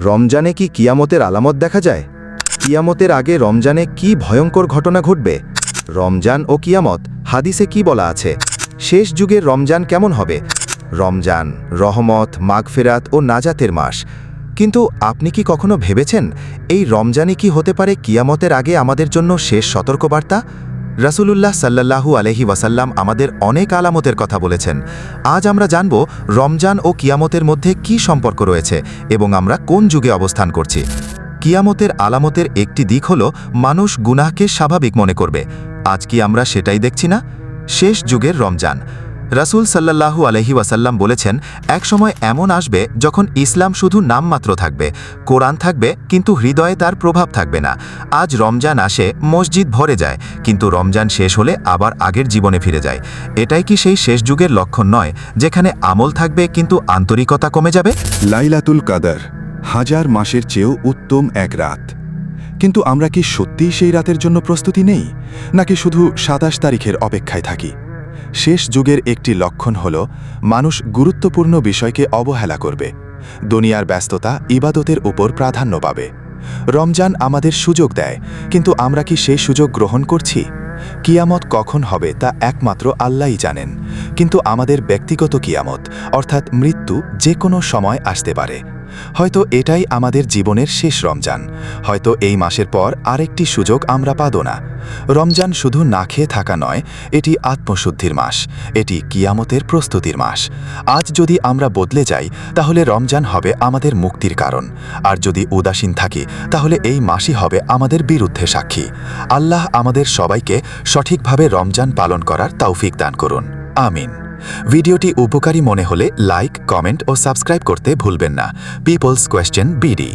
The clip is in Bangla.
রমজানে কি কিয়ামতের আলামত দেখা যায়? কিয়ামতের আগে রমজানে কি ভয়ঙ্কর ঘটনা ঘটবে? রমজান ও কিয়ামত হাদিসে কি বলা আছে? শেষ যুগের রমজান কেমন হবে? রমজান রহমত, মাগফিরাত ও নাজাতের মাস। কিন্তু আপনি কি কখনো ভেবেছেন এই রমজানই কি হতে পারে কিয়ামতের আগে আমাদের জন্য শেষ সতর্কবার্তা? রাসূলুল্লাহ সাল্লাল্লাহু আলাইহি ওয়াসাল্লাম আমাদের অনেক আলামতের কথা বলেছেন। আজ আমরা জানব রমজান ও কিয়ামতের মধ্যে কি সম্পর্ক রয়েছে এবং আমরা কোন যুগে অবস্থান করছি। কিয়ামতের আলামতের একটি দিক হল মানুষ গুনাহকে স্বাভাবিক মনে করবে। আজ কি আমরা সেটাই দেখছি না? শেষ যুগের রমজান। রাসূল সাল্লাল্লাহু আলাইহি ওয়াসাল্লাম বলেছেন, একসময় এমন আসবে যখন ইসলাম শুধু নামমাত্র থাকবে, কোরআন থাকবে কিন্তু হৃদয়ে তার প্রভাব থাকবে না। আজ রমজান আসে, মসজিদ ভরে যায়, কিন্তু রমজান শেষ হলে আবার আগের জীবনে ফিরে যায়। এটাই কি সেই শেষ যুগের লক্ষণ নয়, যেখানে আমল থাকবে কিন্তু আন্তরিকতা কমে যাবে? লাইলাতুল কাদর, হাজার মাসের চেয়েও উত্তম এক রাত। কিন্তু আমরা কি সত্যিই সেই রাতের জন্য প্রস্তুতি নেই, নাকি শুধু ২৭ তারিখের অপেক্ষায় থাকি? শেষ যুগের একটি লক্ষণ হল মানুষ গুরুত্বপূর্ণ বিষয়কে অবহেলা করবে। দুনিয়ার ব্যস্ততা ইবাদতের উপর প্রাধান্য পাবে। রমজান আমাদের সুযোগ দেয়, কিন্তু আমরা কি সেই সুযোগ গ্রহণ করছি? কিয়ামত কখন হবে তা একমাত্র আল্লাহই জানেন, কিন্তু আমাদের ব্যক্তিগত কিয়ামত অর্থাৎ মৃত্যু যে কোনো সময় আসতে পারে। হয়তো এটাই আমাদের জীবনের শেষ রমজান, হয়তো এই মাসের পর আরেকটি সুযোগ আমরা পাব না। রমজান শুধু না খেয়ে থাকা নয়, এটি আত্মশুদ্ধির মাস, এটি কিয়ামতের প্রস্তুতির মাস। আজ যদি আমরা বদলে যাই, তাহলে রমজান হবে আমাদের মুক্তির কারণ, আর যদি উদাসীন থাকি, তাহলে এই মাসই হবে আমাদের বিরুদ্ধে সাক্ষী। আল্লাহ আমাদের সবাইকে সঠিকভাবে রমজান পালন করার তৌফিক দান করুন, আমিন। ভিডিওটি উপকারী মনে হলে লাইক, কমেন্ট ও সাবস্ক্রাইব করতে ভুলবেন না। People's Question BD.